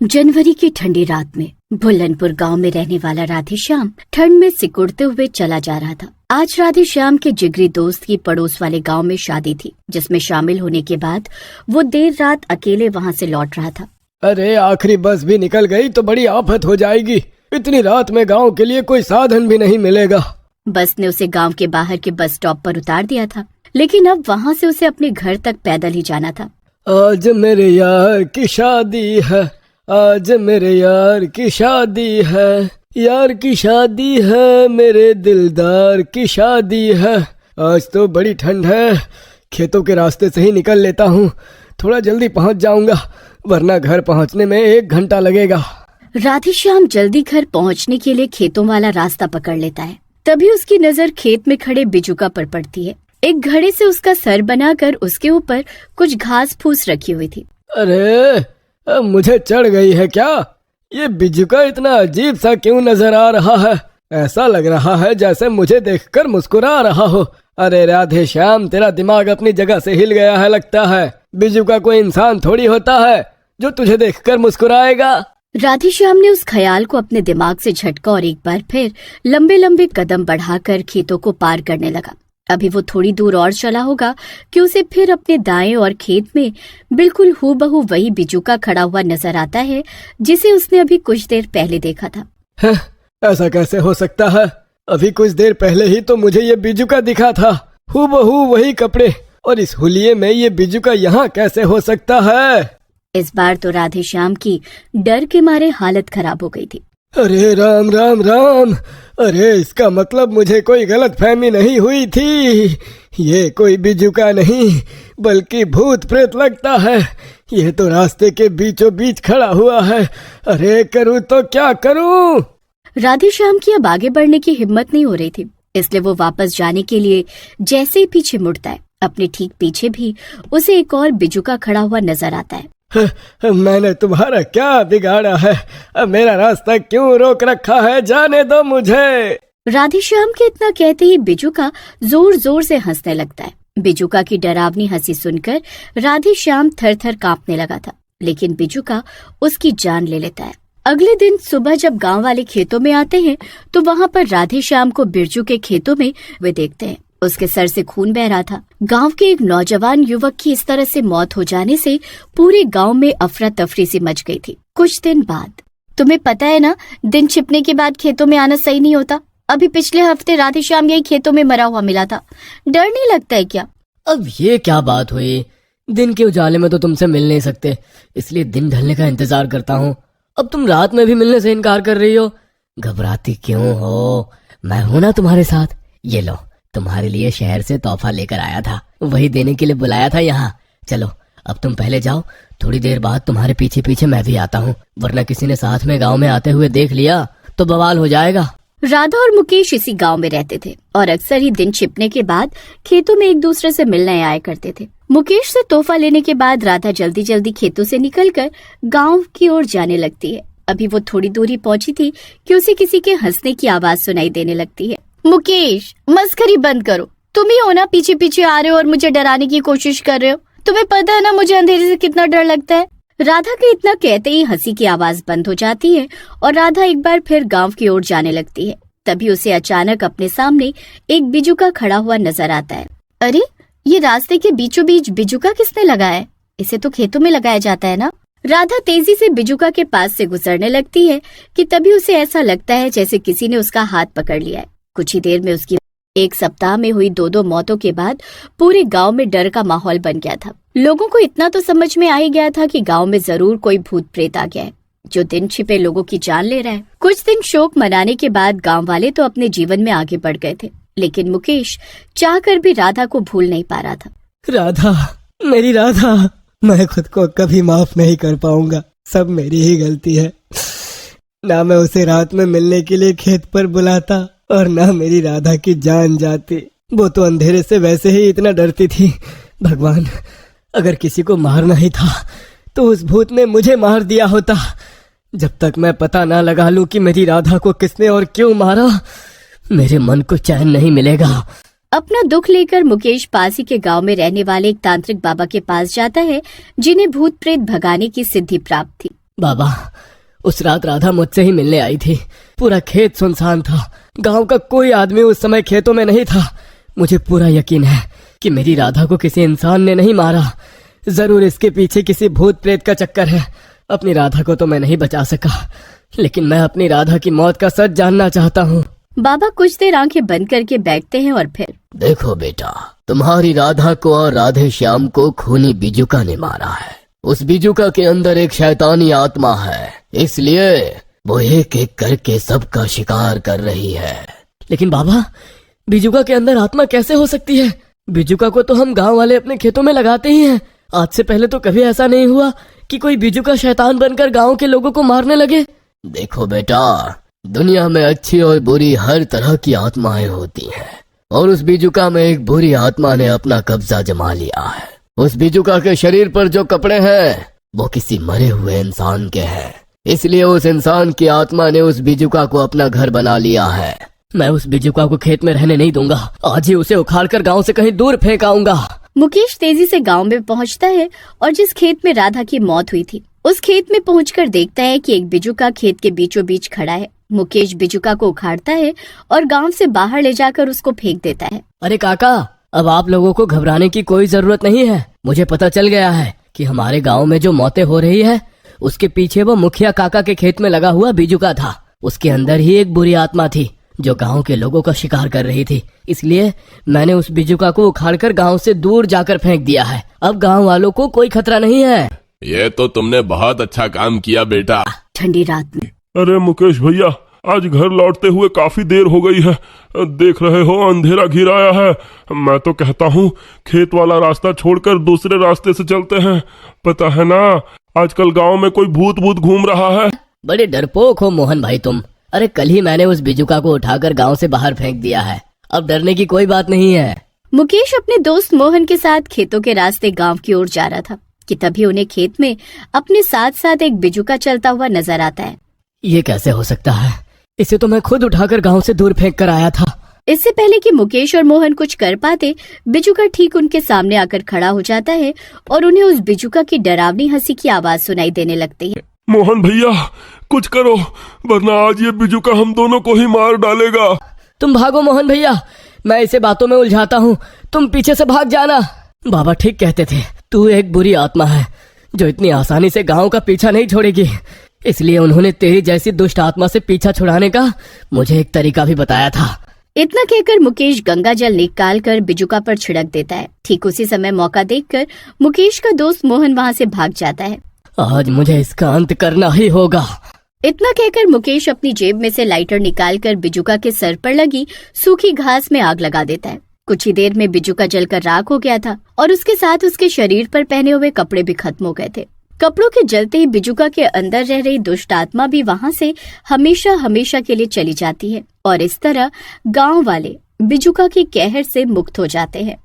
जनवरी की ठंडी रात में भुल्लनपुर गांव में रहने वाला राधेश्याम ठंड में सिकुड़ते हुए चला जा रहा था। आज राधेश्याम के जिगरी दोस्त की पड़ोस वाले गांव में शादी थी, जिसमें शामिल होने के बाद वो देर रात अकेले वहां से लौट रहा था। अरे आखिरी बस भी निकल गई तो बड़ी आफत हो जाएगी। इतनी रात में गांव के लिए कोई साधन भी नहीं मिलेगा। बस ने उसे गांव के बाहर के बस स्टॉप पर उतार दिया था, लेकिन अब वहां से उसे अपने घर तक पैदल ही जाना था। आज मेरे यार की शादी है, आज मेरे यार की शादी है, यार की शादी है, मेरे दिलदार की शादी है। आज तो बड़ी ठंड है, खेतों के रास्ते से ही निकल लेता हूँ। थोड़ा जल्दी पहुँच जाऊंगा, वरना घर पहुँचने में 1 घंटा लगेगा। राधेश्याम जल्दी घर पहुँचने के लिए खेतों वाला रास्ता पकड़ लेता है। तभी उसकी नजर खेत में खड़े बिजुका पर पड़ती है। एक घड़े से उसका सर बनाकर उसके ऊपर कुछ घास फूस रखी हुई थी। अरे अब मुझे चढ़ गई है क्या? ये बिजुका इतना अजीब सा क्यों नजर आ रहा है? ऐसा लग रहा है जैसे मुझे देखकर मुस्कुरा रहा हो। अरे राधेश्याम, तेरा दिमाग अपनी जगह से हिल गया है लगता है। बिजुका कोई इंसान थोड़ी होता है जो तुझे देखकर मुस्कुराएगा। राधेश्याम ने उस ख्याल को अपने दिमाग से झटका और एक बार फिर लंबे लंबे कदम बढ़ाकर खेतों को पार करने लगा। अभी वो थोड़ी दूर और चला होगा कि उसे फिर अपने दाएं और खेत में बिल्कुल हूबहू वही बिजुका खड़ा हुआ नजर आता है जिसे उसने अभी कुछ देर पहले देखा था। ऐसा कैसे हो सकता है? अभी कुछ देर पहले ही तो मुझे ये बिजुका दिखा था, हूबहू वही कपड़े, और इस हुलिये में ये बिजुका यहाँ कैसे हो सकता है? इस बार तो राधेश्याम की डर के मारे हालत खराब हो गई थी। अरे राम राम राम, अरे इसका मतलब मुझे कोई गलतफहमी नहीं हुई थी। ये कोई बिजुका नहीं बल्कि भूत प्रेत लगता है। ये तो रास्ते के बीचों बीच खड़ा हुआ है। अरे करूँ तो क्या करूँ? राधेश्याम की अब आगे बढ़ने की हिम्मत नहीं हो रही थी, इसलिए वो वापस जाने के लिए जैसे ही पीछे मुड़ता है, अपने ठीक पीछे भी उसे एक और बिजुका खड़ा हुआ नजर आता है। मैंने तुम्हारा क्या बिगाड़ा है? अब मेरा रास्ता क्यों रोक रखा है? जाने दो मुझे। राधेश्याम के इतना कहते ही बिजुका जोर जोर से हंसने लगता है। बिजुका की डरावनी हंसी सुनकर राधेश्याम थर थर कांपने लगा था, लेकिन बिजुका उसकी जान ले लेता है। अगले दिन सुबह जब गांव वाले खेतों में आते हैं तो वहां पर राधेश्याम को बिरजू के खेतों में वे देखते हैं। उसके सर से खून बह रहा था। गांव के एक नौजवान युवक की इस तरह से मौत हो जाने से पूरे गांव में अफरा तफरी सी मच गई थी। कुछ दिन बाद, तुम्हें पता है ना, दिन छिपने के बाद खेतों में आना सही नहीं होता। अभी पिछले हफ्ते राधेश्याम यही खेतों में मरा हुआ मिला था। डर नहीं लगता है क्या? अब ये क्या बात हुई? दिन के उजाले में तो तुमसे मिल नहीं सकते, इसलिए दिन ढलने का इंतजार करता हूँ। अब तुम रात में भी मिलने से इनकार कर रही हो। घबराती क्यों हो? मैं हूं ना तुम्हारे साथ। ये लो, तुम्हारे लिए शहर से तोहफा लेकर आया था, वही देने के लिए बुलाया था यहाँ। चलो अब तुम पहले जाओ, थोड़ी देर बाद तुम्हारे पीछे पीछे मैं भी आता हूँ, वरना किसी ने साथ में गांव में आते हुए देख लिया तो बवाल हो जाएगा। राधा और मुकेश इसी गांव में रहते थे और अक्सर ही दिन छिपने के बाद खेतों में एक दूसरे से मिलने आया करते थे। मुकेश से तोहफा लेने के बाद राधा जल्दी जल्दी खेतों से निकलकर गांव की ओर जाने लगती है। अभी वो थोड़ी दूरी पहुंची थी कि उसे किसी के हंसने की आवाज सुनाई देने लगती है। मुकेश, मस्करी बंद करो। तुम ही हो ना पीछे पीछे आ रहे हो और मुझे डराने की कोशिश कर रहे हो। तुम्हें पता है ना मुझे अंधेरे से कितना डर लगता है। राधा के इतना कहते ही हंसी की आवाज बंद हो जाती है और राधा एक बार फिर गांव की ओर जाने लगती है। तभी उसे अचानक अपने सामने एक बिजुका खड़ा हुआ नजर आता है। अरे, ये रास्ते के बीचों बीच बिजुका किसने लगाया है? इसे तो खेतों में लगाया जाता है ना। राधा तेजी से बिजुका के पास से गुजरने लगती है कि तभी उसे ऐसा लगता है जैसे किसी ने उसका हाथ पकड़ लिया है। कुछ ही देर में उसकी 1 सप्ताह में हुई 2 मौतों के बाद पूरे गांव में डर का माहौल बन गया था। लोगों को इतना तो समझ में आ ही गया था कि गांव में जरूर कोई भूत प्रेत आ गया है जो दिन छिपे लोगों की जान ले रहा है। कुछ दिन शोक मनाने के बाद गांव वाले तो अपने जीवन में आगे बढ़ गए थे, लेकिन मुकेश चाहकर भी राधा को भूल नहीं पा रहा था। राधा, मेरी राधा, मैं खुद को कभी माफ नहीं कर पाऊंगा। सब मेरी ही गलती है। ना मैं उसे रात में मिलने के लिए खेत पर बुलाता और ना मेरी राधा की जान जाती। वो तो अंधेरे से वैसे ही इतना डरती थी। भगवान, अगर किसी को मारना ही था तो उस भूत ने मुझे मार दिया होता। जब तक मैं पता ना लगा लूं कि मेरी राधा को किसने और क्यों मारा, मेरे मन को चैन नहीं मिलेगा। अपना दुख लेकर मुकेश पास ही के गांव में रहने वाले एक तांत्रिक बाबा के पास जाता है जिन्हें भूत प्रेत भगाने की सिद्धि प्राप्त थी। बाबा, उस रात राधा मुझसे ही मिलने आई थी। पूरा खेत सुनसान था, गांव का कोई आदमी उस समय खेतों में नहीं था। मुझे पूरा यकीन है कि मेरी राधा को किसी इंसान ने नहीं मारा। जरूर इसके पीछे किसी भूत प्रेत का चक्कर है। अपनी राधा को तो मैं नहीं बचा सका, लेकिन मैं अपनी राधा की मौत का सच जानना चाहता हूँ। बाबा कुछ देर आंखें बंद करके बैठते हैं और फिर, देखो बेटा, तुम्हारी राधा को और राधे श्याम को खूनी बिजुका ने मारा है। उस बिजुका के अंदर एक शैतानी आत्मा है, इसलिए वो एक एक करके सबका शिकार कर रही है। लेकिन बाबा, बिजुका के अंदर आत्मा कैसे हो सकती है? बिजुका को तो हम गांव वाले अपने खेतों में लगाते ही हैं। आज से पहले तो कभी ऐसा नहीं हुआ कि कोई बिजुका शैतान बनकर गांव के लोगों को मारने लगे। देखो बेटा, दुनिया में अच्छी और बुरी हर तरह की आत्माएं होती हैं, और उस बिजुका में एक बुरी आत्मा ने अपना कब्जा जमा लिया है। उस बिजुका के शरीर पर जो कपड़े हैं वो किसी मरे हुए इंसान के हैं, इसलिए उस इंसान की आत्मा ने उस बिजुका को अपना घर बना लिया है। मैं उस बिजुका को खेत में रहने नहीं दूंगा। आज ही उसे उखाड़कर गांव से कहीं दूर फेंक आऊंगा। मुकेश तेजी से गांव में पहुंचता है और जिस खेत में राधा की मौत हुई थी उस खेत में पहुंचकर देखता है कि एक बिजुका खेत के बीचों बीच खड़ा है। मुकेश बिजुका को उखाड़ता है और गांव से बाहर ले जाकर उसको फेंक देता है। अरे काका, अब आप लोगों को घबराने की कोई जरूरत नहीं है। मुझे पता चल गया है कि हमारे गांव में जो मौतें हो रही है उसके पीछे वो मुखिया काका के खेत में लगा हुआ बिजुका था। उसके अंदर ही एक बुरी आत्मा थी जो गांव के लोगों का शिकार कर रही थी, इसलिए मैंने उस बिजुका को उखाड़कर गांव से दूर जाकर फेंक दिया है। अब गांव वालों को कोई खतरा नहीं है। ये तो तुमने बहुत अच्छा काम किया बेटा। ठंडी रात में, अरे मुकेश भैया, आज घर लौटते हुए काफी देर हो गई है। देख रहे हो अंधेरा घिर आया है। मैं तो कहता हूँ खेत वाला रास्ता छोड़कर दूसरे रास्ते से चलते हैं। पता है ना, आजकल गांव में कोई भूत घूम रहा है। बड़े डरपोक हो मोहन भाई तुम। अरे कल ही मैंने उस बिजुका को उठाकर गांव से बाहर फेंक दिया है, अब डरने की कोई बात नहीं है। मुकेश अपने दोस्त मोहन के साथ खेतों के रास्ते गांव की ओर जा रहा था कि तभी उन्हें खेत में अपने साथ साथ एक बिजुका चलता हुआ नजर आता है। ये कैसे हो सकता है? इसे तो मैं खुद उठाकर गांव से दूर फेंक कर आया था। इससे पहले कि मुकेश और मोहन कुछ कर पाते, बिजुका ठीक उनके सामने आकर खड़ा हो जाता है और उन्हें उस बिजुका की डरावनी हंसी की आवाज सुनाई देने लगती है। मोहन भैया, कुछ करो, वरना आज ये बिजुका हम दोनों को ही मार डालेगा। तुम भागो मोहन भैया, मैं इसे बातों में उलझाता हूँ, तुम पीछे से भाग जाना। बाबा ठीक कहते थे, तू एक बुरी आत्मा है जो इतनी आसानी से गांव का पीछा नहीं छोड़ेगी, इसलिए उन्होंने तेरी जैसी दुष्ट आत्मा से पीछा छुड़ाने का मुझे एक तरीका भी बताया था। इतना कहकर मुकेश गंगा जल निकाल कर बिजुका पर छिड़क देता है। ठीक उसी समय मौका देखकर मुकेश का दोस्त मोहन वहाँ से भाग जाता है। आज मुझे इसका अंत करना ही होगा। इतना कहकर मुकेश अपनी जेब में से लाइटर निकालकर बिजुका के सर पर लगी सूखी घास में आग लगा देता है। कुछ ही देर में बिजुका जलकर राख हो गया था और उसके साथ उसके शरीर पर पहने हुए कपड़े भी खत्म हो गए थे। कपड़ों के जलते ही बिजुका के अंदर रह रही दुष्ट आत्मा भी वहाँ से हमेशा हमेशा के लिए चली जाती है और इस तरह गांव वाले बिजुका के कहर से मुक्त हो जाते हैं।